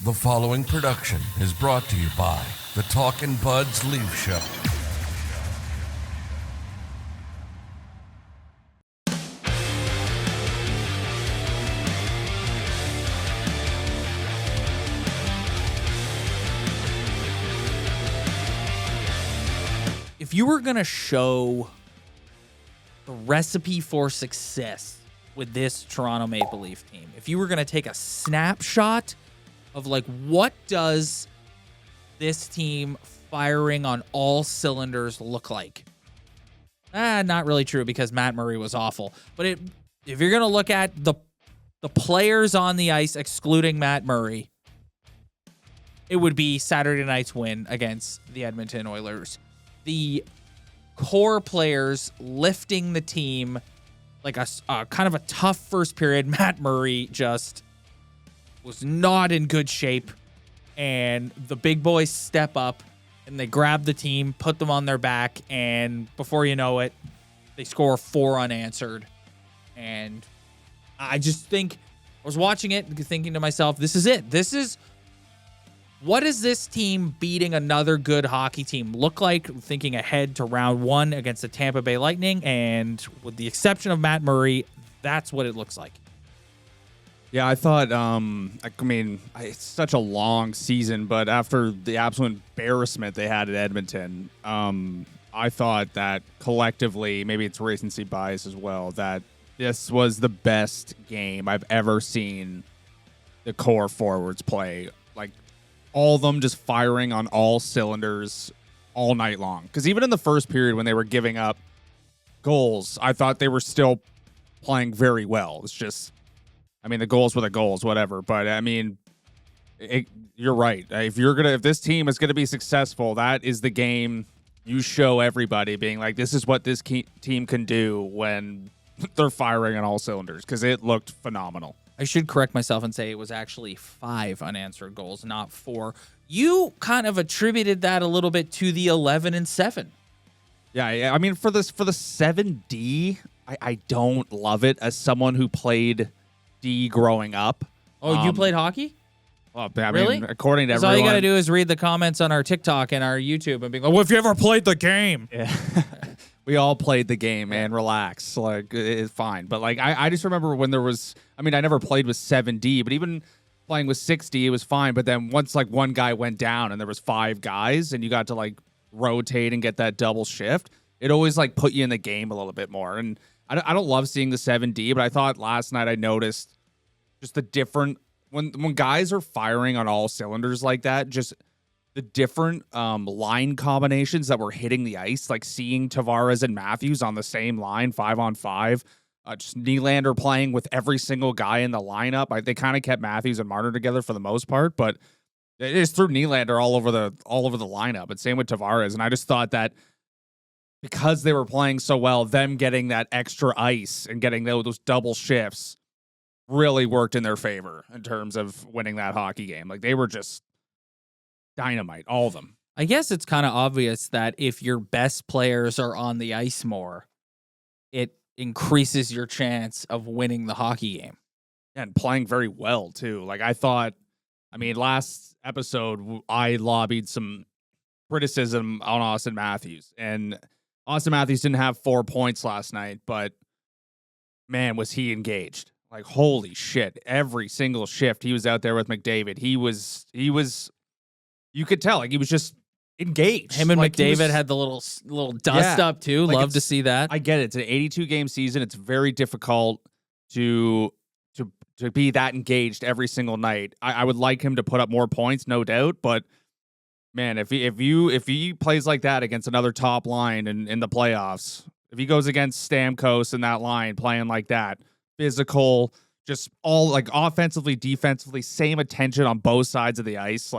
The following production is brought to you by the Talkin' Buds Leaf Show. If you were going to show the recipe for success with this Toronto Maple Leaf team, if you were going to take a snapshot of like what does this team firing on all cylinders look like? Not really true because Matt Murray was awful. But if you're going to look at the players on the ice excluding Matt Murray, it would be Saturday night's win against the Edmonton Oilers. The core players lifting the team like a kind of a tough first period. Matt Murray just was not in good shape, and the big boys step up and they grab the team, put them on their back, and before you know it, they score 4 unanswered. And I just think, I was watching it thinking to myself, this is it. What does this team beating another good hockey team look like? Thinking ahead to round 1 against the Tampa Bay Lightning, and with the exception of Matt Murray, that's what it looks like. Yeah, I thought, it's such a long season, but after the absolute embarrassment they had at Edmonton, I thought that collectively, maybe it's recency bias as well, that this was the best game I've ever seen the core forwards play. Like, all of them just firing on all cylinders all night long. Because even in the first period when they were giving up goals, I thought they were still playing very well. It's just, the goals were the goals, whatever. But you're right. If this team is gonna be successful, that is the game you show everybody, being like, this is what this team can do when they're firing on all cylinders. Because it looked phenomenal. I should correct myself and say it was actually 5 unanswered goals, not 4. You kind of attributed that a little bit to the 11-7. Yeah. For the 7D, I don't love it as someone who played D growing up. Oh, you played hockey? Well, really? According to everyone. All you got to do is read the comments on our TikTok and our YouTube and be like, well, if you ever played the game. Yeah. We all played the game, man. Relax. Like, it's fine. But, I just remember when there was, I never played with 7D, but even playing with 6D, it was fine. But then once, one guy went down and there was 5 guys and you got to, rotate and get that double shift, it always, put you in the game a little bit more. And I don't love seeing the 7D, but I thought last night I noticed just the different, when guys are firing on all cylinders like that, just the different line combinations that were hitting the ice, like seeing Tavares and Matthews on the same line, 5-on-5, just Nylander playing with every single guy in the lineup. They kind of kept Matthews and Marner together for the most part, but it just threw Nylander all over the lineup, and same with Tavares. And I just thought that because they were playing so well, them getting that extra ice and getting those double shifts really worked in their favor in terms of winning that hockey game. They were just dynamite, all of them. I guess it's kind of obvious that if your best players are on the ice more, it increases your chance of winning the hockey game. And playing very well, too. I thought, last episode, I lobbied some criticism on Auston Matthews. And Auston Matthews didn't have 4 points last night, but man, was he engaged. Holy shit. Every single shift he was out there with McDavid. He was you could tell, he was just engaged. Him and McDavid had the little dust up too. Love to see that. I get it. It's an 82-game season. It's very difficult to be that engaged every single night. I would like him to put up more points, no doubt. But man, if he plays like that against another top line in the playoffs, if he goes against Stamkos in that line playing like that, physical, just all offensively, defensively, same attention on both sides of the ice,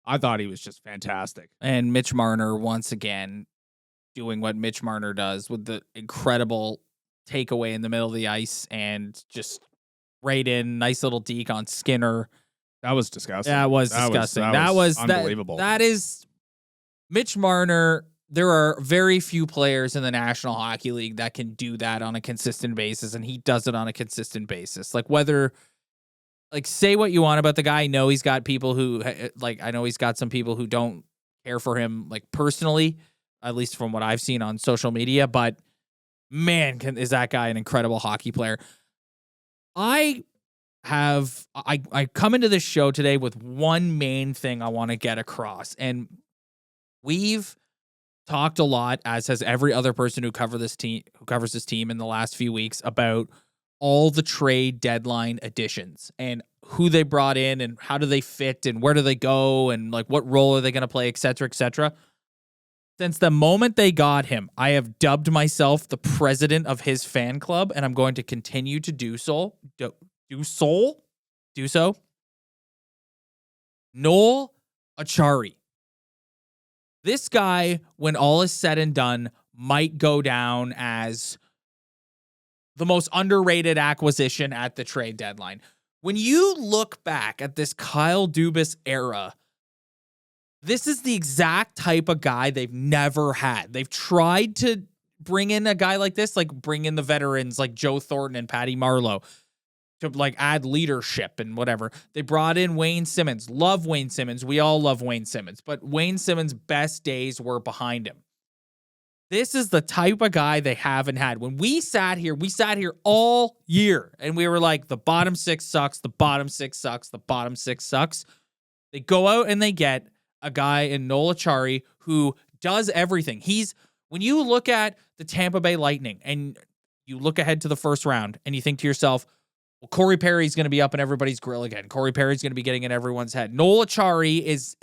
I thought he was just fantastic. And Mitch Marner, once again, doing what Mitch Marner does with the incredible takeaway in the middle of the ice and just right in, nice little deke on Skinner. That was disgusting. That was disgusting. That was unbelievable. That is Mitch Marner. There are very few players in the National Hockey League that can do that on a consistent basis, and he does it on a consistent basis. Whether like, say what you want about the guy. I know he's got people who, like, I know he's got some people who don't care for him, like, personally, at least from what I've seen on social media. But man, is that guy an incredible hockey player? I come into this show today with one main thing I want to get across, and we've talked a lot, as has every other person who covers this team in the last few weeks, about all the trade deadline additions and who they brought in and how do they fit and where do they go and like what role are they going to play, et cetera, et cetera. Since the moment they got him, I have dubbed myself the president of his fan club, and I'm going to continue to do so. Do so. Noel Acciari. This guy, when all is said and done, might go down as the most underrated acquisition at the trade deadline. When you look back at this Kyle Dubas era, this is the exact type of guy they've never had. They've tried to bring in a guy like this, like bring in the veterans like Joe Thornton and Patty Marleau to like add leadership and whatever. They brought in Wayne Simmons. Love Wayne Simmons. We all love Wayne Simmons, but Wayne Simmons' best days were behind him. This is the type of guy they haven't had. When we sat here all year and we were like, the bottom six sucks, the bottom six sucks, the bottom six sucks. They go out and they get a guy in Noel Acciari who does everything. When you look at the Tampa Bay Lightning and you look ahead to the first round and you think to yourself, well, Corey Perry's going to be up in everybody's grill again. Corey Perry's going to be getting in everyone's head. Noel Acciari is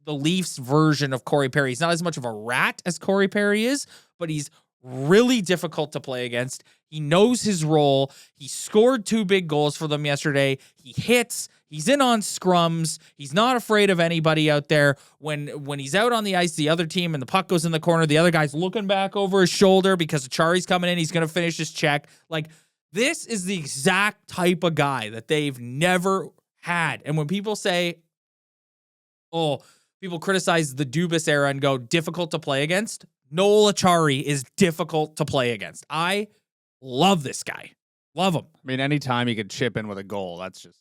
the Leafs version of Corey Perry. He's not as much of a rat as Corey Perry is, but he's really difficult to play against. He knows his role. He scored 2 big goals for them yesterday. He hits. He's in on scrums. He's not afraid of anybody out there. When he's out on the ice, the other team, and the puck goes in the corner, the other guy's looking back over his shoulder because Acciari's coming in. He's going to finish his check. Like, this is the exact type of guy that they've never had. And when people say, people criticize the Dubas era and go difficult to play against, Noel Acciari is difficult to play against. I love this guy. Love him. I mean, anytime he could chip in with a goal, that's just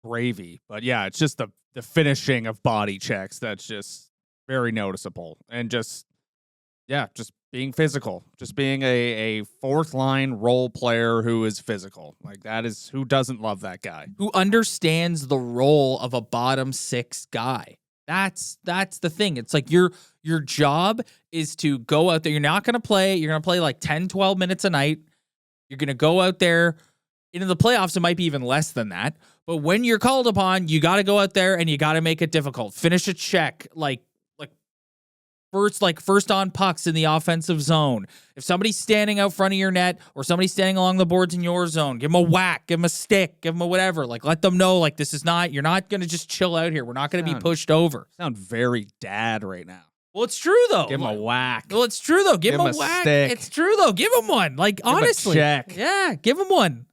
gravy. But yeah, it's just the finishing of body checks that's just very noticeable. And just being physical. Just being a fourth line role player who is physical. Like, that is, who doesn't love that guy? Who understands the role of a bottom six guy. That's the thing. It's like your job is to go out there. You're not going to play. You're going to play like 10, 12 minutes a night. You're going to go out there. In the playoffs, it might be even less than that. But when you're called upon, you got to go out there and you got to make it difficult. Finish a check, first on pucks in the offensive zone. If somebody's standing out front of your net or somebody's standing along the boards in your zone, give them a whack, give them a stick, give them a whatever. Like, let them know, like, this is not, you're not going to just chill out here. We're not going to be pushed over. Sound very dad right now. Well, it's true, though. Give him a whack. Well, it's true, though. Give him a whack. Stick. It's true, though. Give him one. Like, give honestly. Him a check. Yeah, give him one.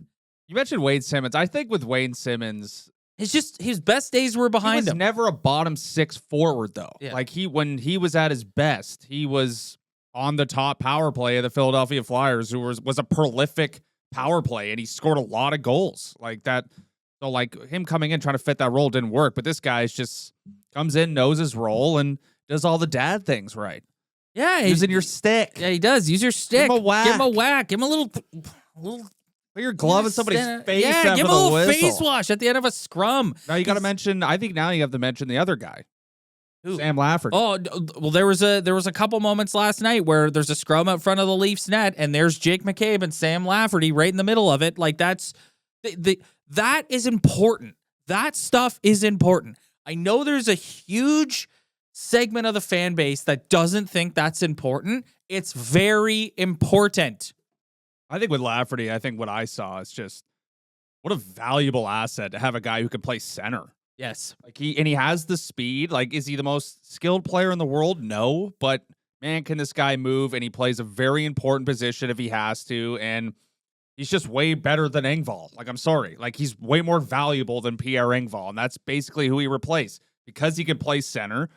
You mentioned Wayne Simmons. I think with Wayne Simmons, it's just his best days were behind him. He was never a bottom six forward, though. Yeah. Like, when he was at his best, he was on the top power play of the Philadelphia Flyers, who was a prolific power play, and he scored a lot of goals like that. So, like, him coming in trying to fit that role didn't work. But this guy's just comes in, knows his role, and does all the dad things right. Yeah, using your stick. Yeah, he does. Use your stick. Give him a whack. Give him a whack. Give him a little. Put your glove in somebody's face. Yeah, after give him the a little whistle. face wash at the end of a scrum. Now you got to mention. I think now you have to mention the other guy, Sam Lafferty. Oh, well, there was a couple moments last night where there's a scrum out front of the Leafs net, and there's Jake McCabe and Sam Lafferty right in the middle of it. Like, that is important. That stuff is important. I know there's a huge segment of the fan base that doesn't think that's important. It's very important. I think with Lafferty, I think what I saw is just what a valuable asset to have a guy who can play center. Yes. Like, he has the speed. Like, is he the most skilled player in the world? No, but man, can this guy move? And he plays a very important position if he has to. And he's just way better than Engvall. Like, I'm sorry. Like, he's way more valuable than Pierre Engvall. And that's basically who he replaced because he can play center.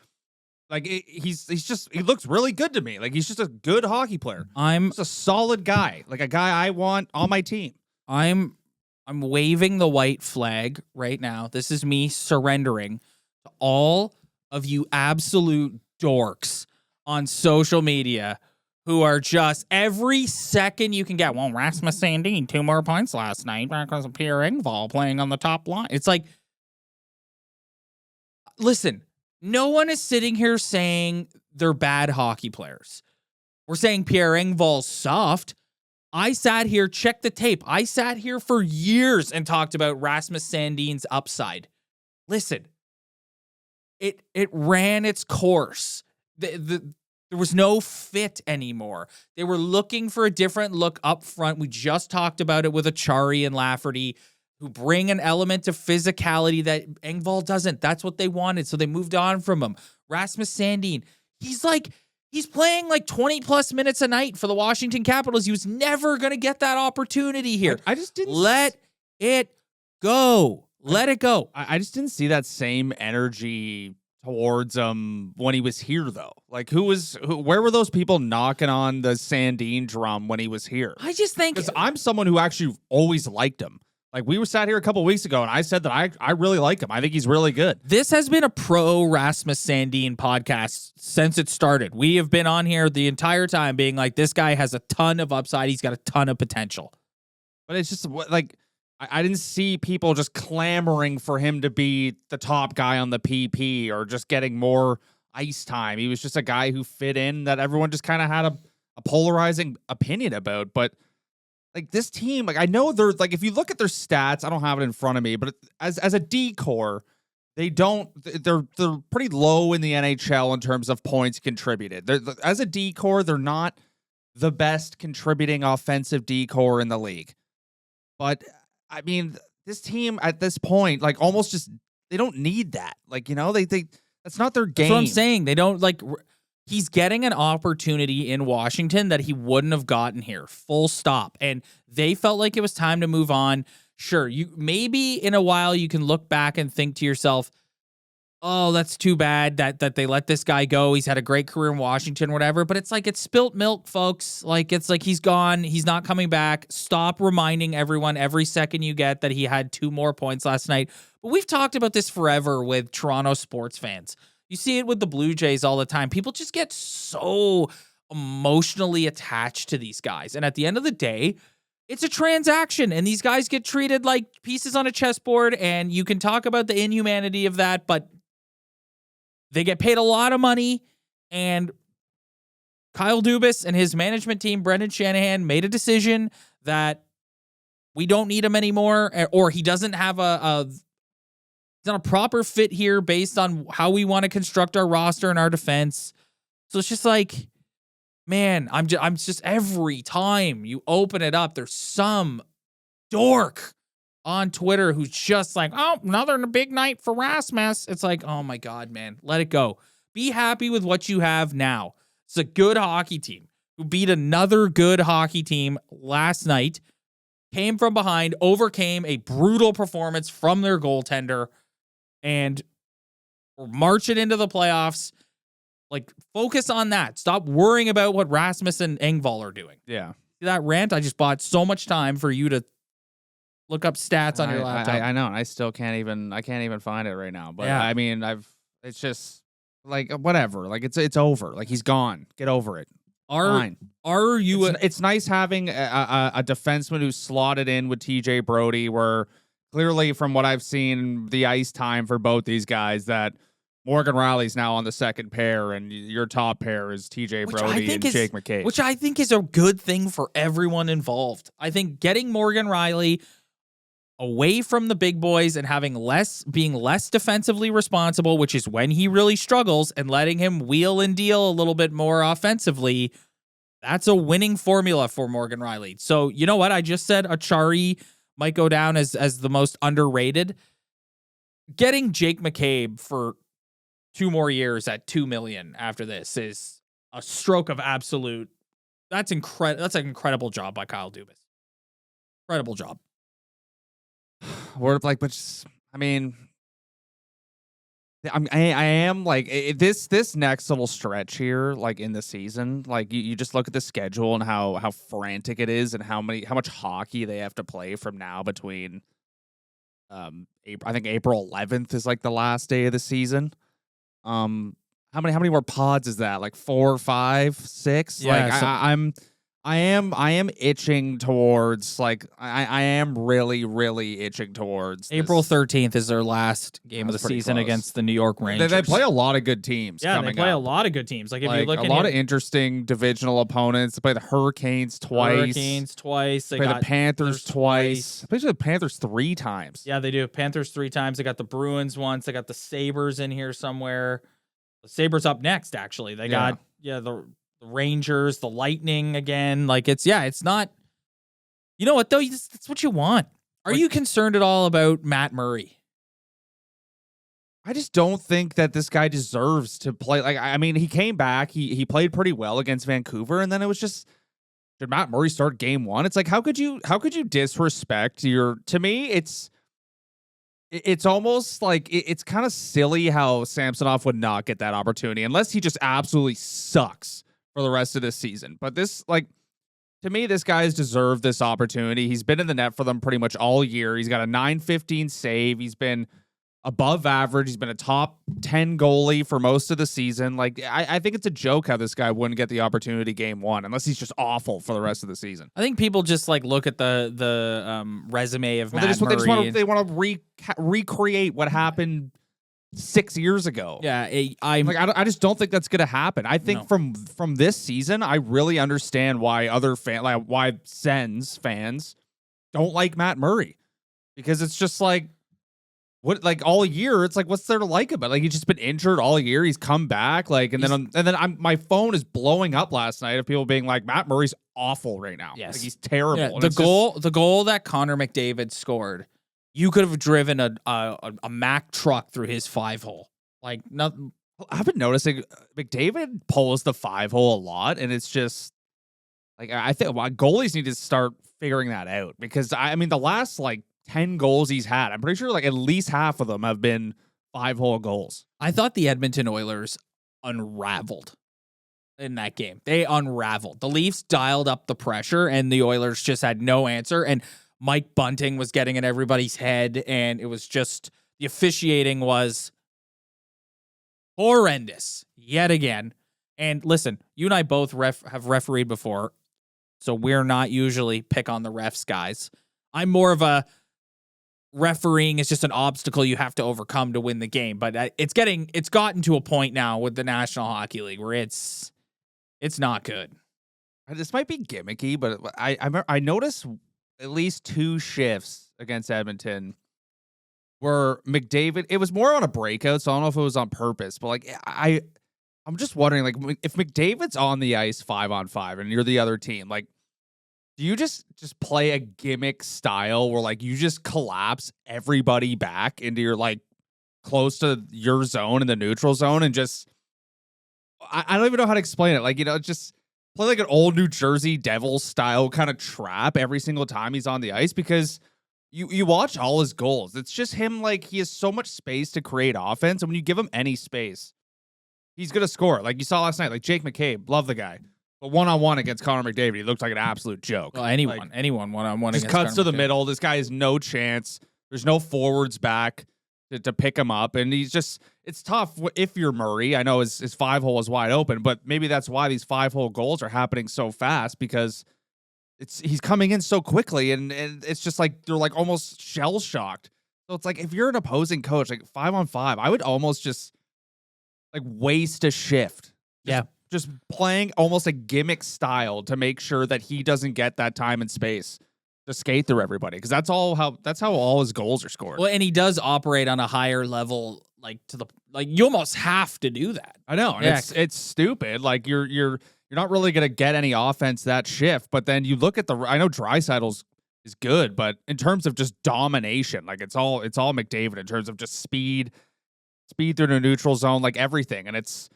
Like, he looks really good to me. Like, he's just a good hockey player. I'm just a solid guy. Like, a guy I want on my team. I'm I'm waving the white flag right now. This is me surrendering to all of you absolute dorks on social media who are just every second you can get. Well, Rasmus Sandin, 2 more points last night because of Pierre Engvall playing on the top line. It's like, listen, no one is sitting here saying they're bad hockey players. We're saying Pierre Engvall's soft. I sat here, checked the tape. I sat here for years and talked about Rasmus Sandin's upside. Listen, it ran its course. There was no fit anymore. They were looking for a different look up front. We just talked about it with Acciari and Lafferty, who bring an element of physicality that Engvall doesn't. That's what they wanted, so they moved on from him. Rasmus Sandin, he's playing like 20-plus minutes a night for the Washington Capitals. He was never going to get that opportunity here. I just didn't... Let it go. Let it go. I just didn't see that same energy towards him when he was here, though. Like, where were those people knocking on the Sandin drum when he was here? I just think... Because I'm someone who actually always liked him. Like, we were sat here a couple weeks ago, and I said that I really like him. I think he's really good. This has been a pro Rasmus Sandin podcast since it started. We have been on here the entire time being like, this guy has a ton of upside. He's got a ton of potential. But it's just, like, I didn't see people just clamoring for him to be the top guy on the PP or just getting more ice time. He was just a guy who fit in that everyone just kind of had a polarizing opinion about. But like, this team, like, I know they're like, if you look at their stats, I don't have it in front of me, but as a D-core, they're pretty low in the NHL in terms of points contributed. As a D-core, they're not the best contributing offensive D-core in the league. But I mean, this team at this point, like, almost just, they don't need that. Like, you know, they that's not their game. That's what I'm saying. They don't, like, he's getting an opportunity in Washington that he wouldn't have gotten here. Full stop. And they felt like it was time to move on. Sure, you maybe in a while you can look back and think to yourself, oh, that's too bad that they let this guy go. He's had a great career in Washington, whatever. But it's like, it's spilt milk, folks. Like, it's like he's gone. He's not coming back. Stop reminding everyone every second you get that he had 2 more points last night. But we've talked about this forever with Toronto sports fans. You see it with the Blue Jays all the time. People just get so emotionally attached to these guys. And at the end of the day, it's a transaction, and these guys get treated like pieces on a chessboard, and you can talk about the inhumanity of that, but they get paid a lot of money, and Kyle Dubas and his management team, Brendan Shanahan, made a decision that we don't need him anymore, or he doesn't have he's not a proper fit here based on how we want to construct our roster and our defense. So it's just like, man, I'm just every time you open it up, there's some dork on Twitter who's just like, oh, another big night for Rasmus. It's like, oh my God, man, let it go. Be happy with what you have now. It's a good hockey team who beat another good hockey team last night, came from behind, overcame a brutal performance from their goaltender, and we're marching into the playoffs. Like, focus on that. Stop worrying about what Rasmus and Engvall are doing. Yeah. See that rant? I just bought so much time for you to look up stats on your laptop. I know. I still can't even find it right now. But yeah. I mean, it's just like, whatever. Like, it's over. Like, he's gone. Get over it. Fine. Are you? It's nice having a defenseman who's slotted in with TJ Brody, where clearly, from what I've seen, the ice time for both these guys, that Morgan Rielly's now on the second pair, and your top pair is TJ Brody and Jake McCabe. Which I think is a good thing for everyone involved. I think getting Morgan Rielly away from the big boys and being less defensively responsible, which is when he really struggles, and letting him wheel and deal a little bit more offensively, that's a winning formula for Morgan Rielly. So, you know what? I just said Acciari might go down as the most underrated. Getting Jake McCabe for 2 more years at $2 million after this is a stroke of absolute. That's incredible. That's an incredible job by Kyle Dubas. Incredible job. But I mean, I am like this next little stretch here, like in the season, like you just look at the schedule and how frantic it is and how much hockey they have to play from now between I think April 11th is like the last day of the season. How many more pods is that? Like 4, 5, 6? Yeah, Like I am itching towards like I am really itching towards April this. 13th is their last game of the That's pretty season close. against the New York Rangers. They play a lot of good teams. Yeah, they coming play a up. lot of good teams. Like if Like you look a at lot of interesting divisional opponents. They play the Hurricanes twice. Hurricanes twice. They Play got the Panthers twice. They play the Panthers 3 times. Yeah, they do. Panthers 3 times. They got the Bruins once. They got the Sabres in here somewhere. The Sabres up next, actually. They got the Rangers, the Lightning again. Like it's not. You know what though? That's what you want. Are you concerned at all about Matt Murray? I just don't think that this guy deserves to play. Like, I mean, he came back. He played pretty well against Vancouver, and then it was just, did Matt Murray start game 1? It's like, how could you disrespect your? To me, it's almost like it's kind of silly how Samsonov would not get that opportunity unless he just absolutely sucks for the rest of this season. But this, like, to me, this guy's deserved this opportunity. He's been in the net for them pretty much all year. He's got a .915 save. He's been above average. He's been a top 10 goalie for most of the season. Like, I think it's a joke how this guy wouldn't get the opportunity game 1 unless he's just awful for the rest of the season. I think people just like look at the resume of Matt Murray. They want to recreate what happened 6 years ago. Yeah, I just don't think that's going to happen. I think from this season, I really understand why why Sens fans don't like Matt Murray, because it's just like, what, like all year, it's like, what's there to like about? Like, he's just been injured all year. He's come back, like, and then my phone is blowing up last night of people being like, Matt Murray's awful right now. Yes, like, he's terrible. Yeah, the goal that Connor McDavid scored, you could have driven a Mack truck through his 5-hole. Like, nothing. I've been noticing McDavid pulls the 5-hole a lot, and it's just like, I think goalies need to start figuring that out, because I mean the last like 10 goals he's had, I'm pretty sure like at least half of them have been 5-hole goals. I thought the Edmonton Oilers unraveled in that game. They unraveled. The Leafs dialed up the pressure, and the Oilers just had no answer. And Mike Bunting was getting in everybody's head, and it was just, the officiating was horrendous yet again. And listen, you and I both have refereed before, so we're not usually pick on the refs guys. I'm more of a refereeing is just an obstacle you have to overcome to win the game. But it's gotten to a point now with the National Hockey League where it's not good. This might be gimmicky, but I noticed at least 2 shifts against Edmonton where McDavid, it was more on a breakout, so I don't know if it was on purpose, but like I'm just wondering, like, if McDavid's on the ice 5-on-5 and you're the other team, like, do you just play a gimmick style where like you just collapse everybody back into your like close to your zone in the neutral zone and just I don't even know how to explain it. Like, you know, just play like an old New Jersey Devils style kind of trap every single time he's on the ice, because you watch all his goals. It's just him, like, he has so much space to create offense, and when you give him any space, he's going to score. Like you saw last night, like Jake McCabe, love the guy. But one-on-one against Connor McDavid, he looked like an absolute joke. Well, anyone one-on-one just against cuts Connor to the McDavid. middle. This guy has no chance. There's no forwards back to pick him up, and he's just, it's tough if you're Murray. I know his 5-hole is wide open, but maybe that's why these 5-hole goals are happening so fast, because he's coming in so quickly, and it's just like they're like almost shell shocked. So it's like, if you're an opposing coach, like 5-on-5, I would almost just like waste a shift. Just playing almost a gimmick style to make sure that he doesn't get that time and space to skate through everybody, because that's how all his goals are scored. Well, and he does operate on a higher level, like you almost have to do that. I know, and it's stupid. Like you're not really gonna get any offense that shift. But then you look at I know Draisaitl's is good, but in terms of just domination, like it's all McDavid in terms of just speed through the neutral zone, like everything, and it's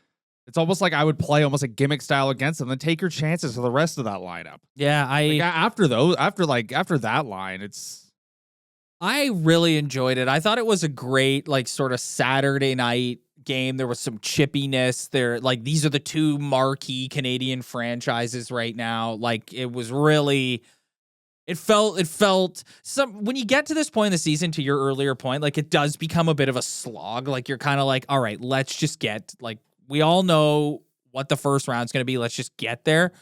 almost like I would play almost a gimmick style against them, then take your chances for the rest of that lineup. Yeah, after that line, it's I really enjoyed it. I thought it was a great, like, sort of Saturday night game. There was some chippiness there. Like, these are the two marquee Canadian franchises right now. Like, it was really, it felt some, when you get to this point in the season, to your earlier point, like, it does become a bit of a slog. Like, you're kind of like, all right, let's just get, like, we all know what the first round's going to be. Let's just get there.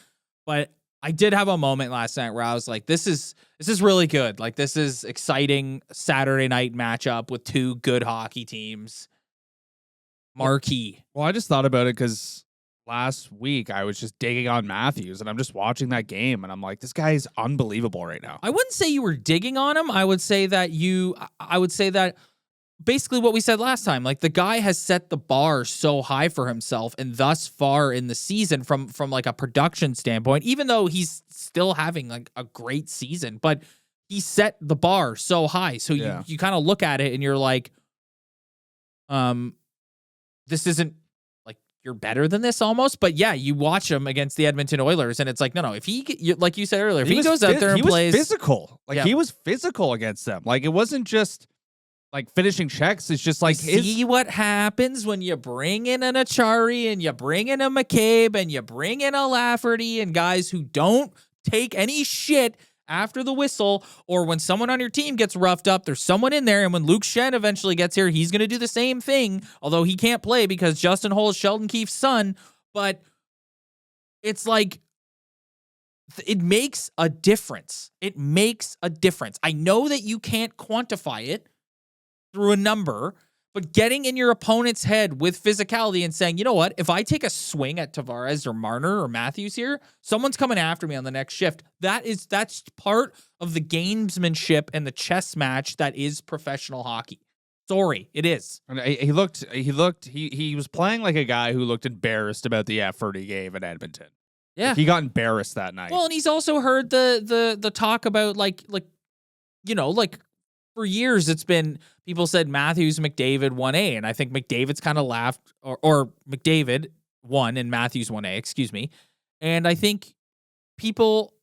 But I did have a moment last night where I was like, this is really good. Like, this is exciting Saturday night matchup with two good hockey teams. Marquee. Well, I just thought about it because last week I was just digging on Matthews, and I'm just watching that game, and I'm like, this guy is unbelievable right now. I wouldn't say you were digging on him. I would say that basically what we said last time, like, the guy has set the bar so high for himself, and thus far in the season from like a production standpoint, even though he's still having like a great season, but he set the bar so high. So you kind of look at it and you're like, this isn't, like, you're better than this almost. But yeah, you watch him against the Edmonton Oilers and it's like, no, if he, like you said earlier, if he goes out there and plays, he was physical. Like, he was physical against them. Like, it wasn't just like finishing checks. It's just like, see what happens when you bring in an Acciari and you bring in a McCabe and you bring in a Lafferty and guys who don't take any shit after the whistle, or when someone on your team gets roughed up, there's someone in there. And when Luke Shen eventually gets here, he's going to do the same thing, although he can't play because Justin Holl is Sheldon Keefe's son. But it's like, it makes a difference. It makes a difference. I know that you can't quantify it through a number, but getting in your opponent's head with physicality and saying, you know what, if I take a swing at Tavares or Marner or Matthews here, someone's coming after me on the next shift. That's part of the gamesmanship and the chess match that is professional hockey. Sorry, it is. And he was playing like a guy who looked embarrassed about the effort he gave at Edmonton. Yeah. Like, he got embarrassed that night. Well, and he's also heard the talk about like, you know, like, for years, it's been, people said Matthews, McDavid 1A, and I think McDavid's kind of laughed, or McDavid 1 and Matthews 1A, excuse me. And I think people,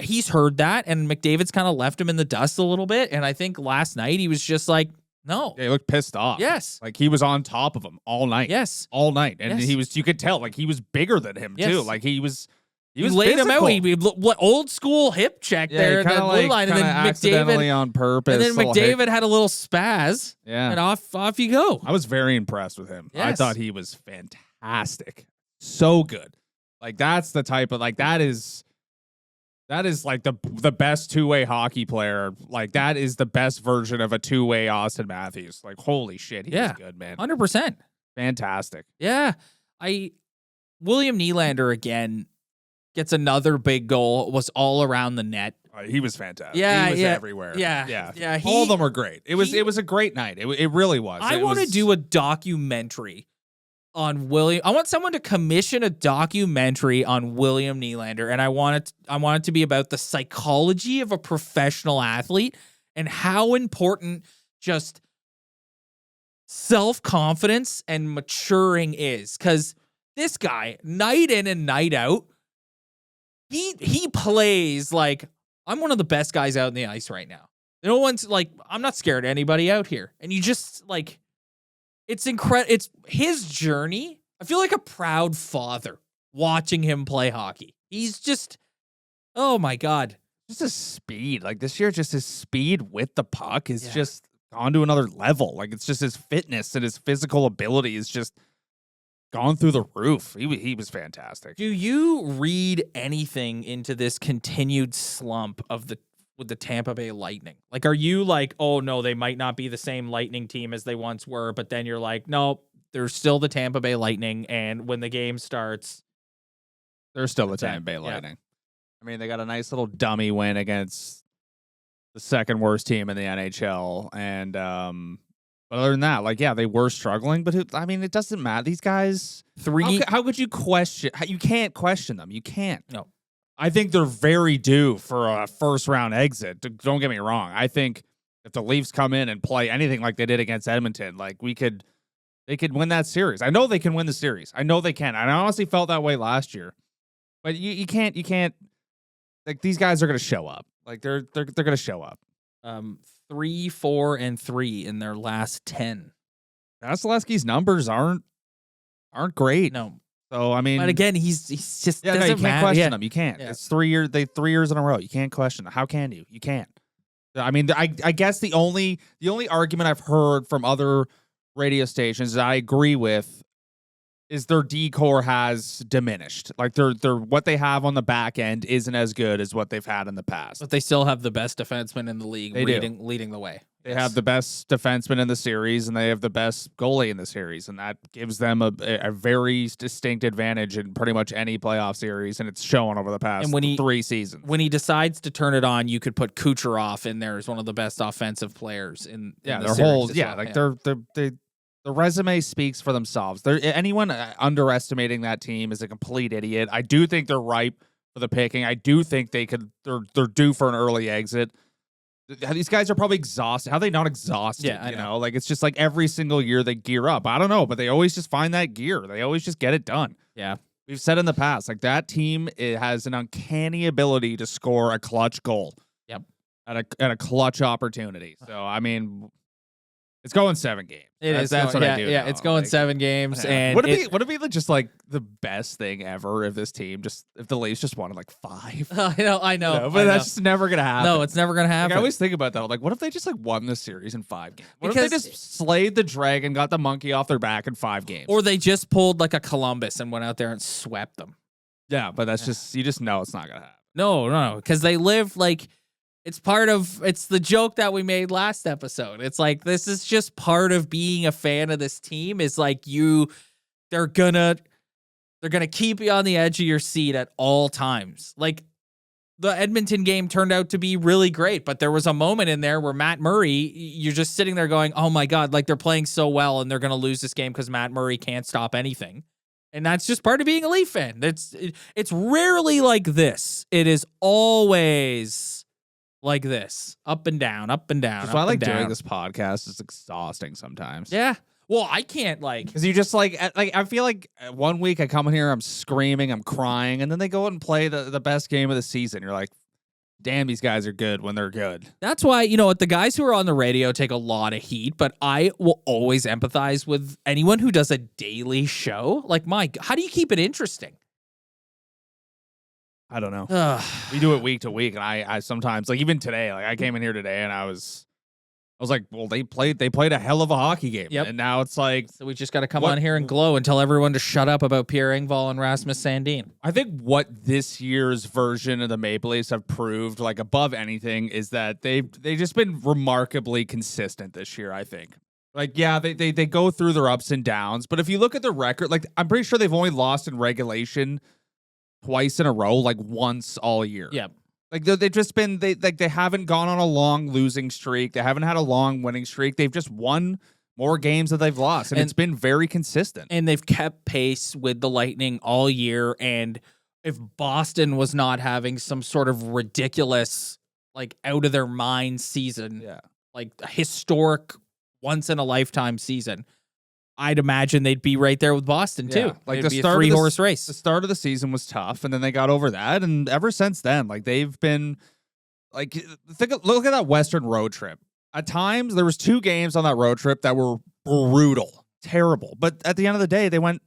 he's heard that, and McDavid's kind of left him in the dust a little bit. And I think last night he was just like, no. Yeah, he looked pissed off. Yes. Like, he was on top of him all night. Yes. All night. And yes. you could tell, like, he was bigger than him, too. Like, he was laid physical. him out. What old school hip check there in the blue line, and then accidentally on purpose. And then McDavid had a little spaz. Yeah, and off you go. I was very impressed with him. Yes. I thought he was fantastic, so good. Like, that's the type of, like, that is like the best two-way hockey player. Like, that is the best version of a two-way Auston Matthews. Like, holy shit, he's good, man. 100%. Fantastic. Yeah, William Nylander again gets another big goal, was all around the net. He was fantastic. Yeah, he was everywhere. Yeah. All of them were great. It was a great night. It really was. I want to do a documentary on William. I want someone to commission a documentary on William Nylander, and I want it to be about the psychology of a professional athlete and how important just self-confidence and maturing is. Because this guy, night in and night out, He plays like, I'm one of the best guys out in the ice right now. No one's like, I'm not scared of anybody out here. And you just, like, it's incredible. It's his journey. I feel like a proud father watching him play hockey. He's just, oh my God. Just his speed. Like, this year, just his speed with the puck is just gone to another level. Like, it's just his fitness and his physical ability is just gone through the roof. He was fantastic. Do you read anything into this continued slump with the Tampa Bay Lightning? Like, are you like, oh no, they might not be the same Lightning team as they once were, but then you're like, no, they're still the Tampa Bay Lightning, and when the game starts, they're still the Tampa Bay Lightning. I mean, they got a nice little dummy win against the second worst team in the NHL, and but other than that, like, yeah, they were struggling, but I mean, it doesn't matter. These guys, how could you question? You can't question them. You can't. No. I think they're very due for a first-round exit. Don't get me wrong. I think if the Leafs come in and play anything like they did against Edmonton, like, they could win that series. I know they can win the series. I know they can. I honestly felt that way last year. But you can't. Like, these guys are going to show up. Like, they're going to show up. 3-4-3 in their last 10. Vasilevsky's numbers aren't great. No. So, I mean, But again, he's just no, you doesn't can't matter. question Yeah. them. You can't. Yeah. It's 3 years. 3 years in a row. You can't question them. How can you? You can't. I mean, I guess the only argument I've heard from other radio stations that I agree with is their D-core has diminished. Like their what they have on the back end isn't as good as what they've had in the past. But they still have the best defenseman in the league They leading the way. They have the best defenseman in the series, and they have the best goalie in the series, and that gives them a very distinct advantage in pretty much any playoff series, and it's shown over the past 3 seasons. When he decides to turn it on, you could put Kucherov in there as one of the best offensive players in the their series whole as well. like the resume speaks for themselves. Anyone underestimating that team is a complete idiot. I do think they're ripe for the picking. I do think they're due for an early exit. These guys are probably exhausted. How are they not exhausted? Yeah, I know. Like it's just like every single year they gear up. I don't know, but they always just find that gear. They always just get it done. Yeah. We've said in the past, like that team, it has an uncanny ability to score a clutch goal. Yep. At a clutch opportunity. So I mean, it's going 7 games. That's what I do. Yeah, know. it's going 7 games, and would it be just like the best thing ever if this team if the Leafs just wanted like 5? I know, but that's just never gonna happen. No, it's never gonna happen. Like, I always think about that. Like, what if they just like won the series in 5 games? What if Because they just slayed the Dragon, got the monkey off their back in 5 games? Or they just pulled like a Columbus and went out there and swept them. Yeah, but that's just you just know it's not gonna happen. No, because they live like. It's the joke that we made last episode. It's like, this is just part of being a fan of this team is like they're gonna keep you on the edge of your seat at all times. Like the Edmonton game turned out to be really great, but there was a moment in there where Matt Murray, you're just sitting there going, oh my God, like they're playing so well and they're going to lose this game because Matt Murray can't stop anything. And that's just part of being a Leaf fan. It's rarely like this. It is always like this, up and down, up and down. That's why I like doing this podcast. It's exhausting sometimes. Yeah. Well, I can't because you just like I feel like 1 week I come in here, I'm screaming, I'm crying, and then they go out and play the best game of the season. You're like, damn, these guys are good when they're good. That's why, you know what, the guys who are on the radio take a lot of heat, but I will always empathize with anyone who does a daily show. Like, how do you keep it interesting? I don't know. We do it week to week, and I sometimes, like even today, like I came in here today and I was like, well, they played a hell of a hockey game. Yep. And now it's like, so we just got to come on here and glow and tell everyone to shut up about Pierre Engvall and Rasmus Sandin. I think what this year's version of the Maple Leafs have proved, like above anything, is that they've just been remarkably consistent this year, I think. Like, yeah, they go through their ups and downs, but if you look at the record, like I'm pretty sure they've only lost in regulation twice in a row, like once all year. Yeah. Like they've just been they haven't gone on a long losing streak. They haven't had a long winning streak. They've just won more games that they've lost, and it's been very consistent. And they've kept pace with the Lightning all year. And if Boston was not having some sort of ridiculous, like out of their mind season, like a historic once in a lifetime season, I'd imagine they'd be right there with Boston too. Like it'd the be a start 3-horse race. The start of the season was tough, and then they got over that, and ever since then, like they've been like look at that Western road trip. At times, there was 2 games on that road trip that were brutal, terrible. But at the end of the day, they went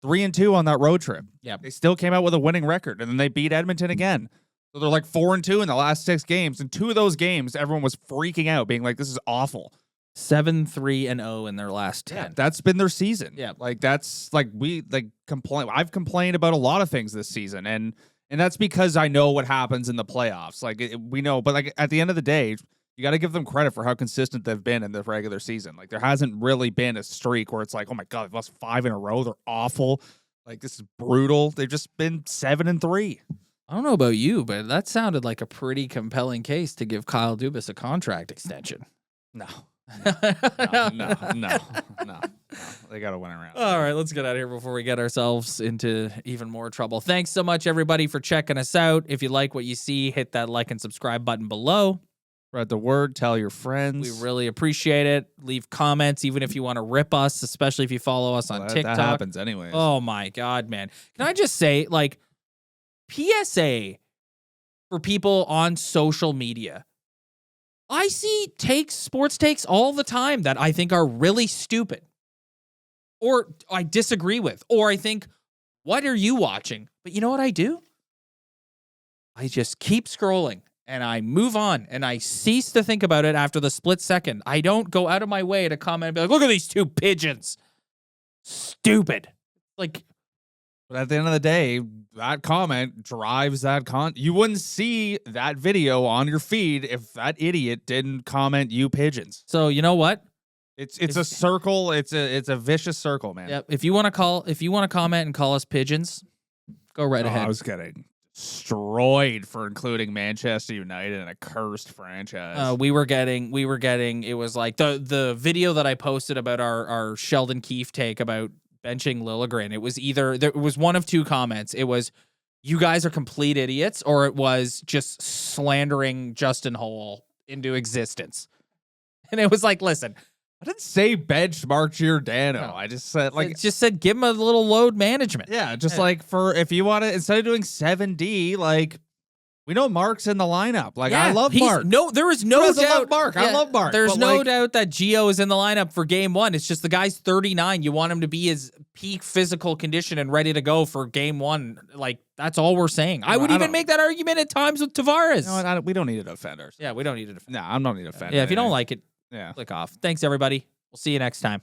3-2 on that road trip. Yeah, they still came out with a winning record, and then they beat Edmonton again. So they're like 4-2 in the last 6 games, and 2 of those games, everyone was freaking out, being like, "This is awful." 7-3-0 in their last 10. Yeah, that's been their season. Yeah, like that's like we like complain. I've complained about a lot of things this season, and that's because I know what happens in the playoffs. Like we know, but like at the end of the day, you got to give them credit for how consistent they've been in the regular season. Like there hasn't really been a streak where it's like, oh my God, they've lost 5 in a row. They're awful. Like this is brutal. They've just been 7-3. I don't know about you, but that sounded like a pretty compelling case to give Kyle Dubas a contract extension. No. No. They got to win around. All right, let's get out of here before we get ourselves into even more trouble. Thanks so much, everybody, for checking us out. If you like what you see, hit that like and subscribe button below. Spread the word. Tell your friends. We really appreciate it. Leave comments, even if you want to rip us, especially if you follow us on TikTok. That happens anyways. Oh, my God, man. Can I just say, like, PSA for people on social media. I see sports takes all the time that I think are really stupid, or I disagree with, or I think, what are you watching? But you know what I do? I just keep scrolling and I move on and I cease to think about it after the split second. I don't go out of my way to comment and be like, look at these two pigeons. Stupid. Like, but at the end of the day, that comment drives that you wouldn't see that video on your feed if that idiot didn't comment you pigeons. So you know what? It's a circle. It's a vicious circle, man. Yep. If you want to comment and call us pigeons, go right ahead. I was getting destroyed for including Manchester United in a cursed franchise. We were getting. It was like the video that I posted about our Sheldon Keefe take about benching Liljegren. It was one of two comments. It was, you guys are complete idiots, or it was just slandering Justin Holl into existence. And it was like, listen, I didn't say benchmark Giordano. No. I just said it just said give him a little load management. Yeah, just like if you want to, instead of doing 7D, like, we know Mark's in the lineup. Like, I love Mark. There is no doubt. Love Mark. I love Mark. There's no doubt that Gio is in the lineup for game one. It's just the guy's 39. You want him to be his peak physical condition and ready to go for game one. Like, that's all we're saying. I would even make that argument at times with Tavares. No, we don't need to defend ourselves. Yeah, we don't need to defend. No, I'm not need to defend. Yeah, if you don't like it, yeah, click off. Thanks, everybody. We'll see you next time.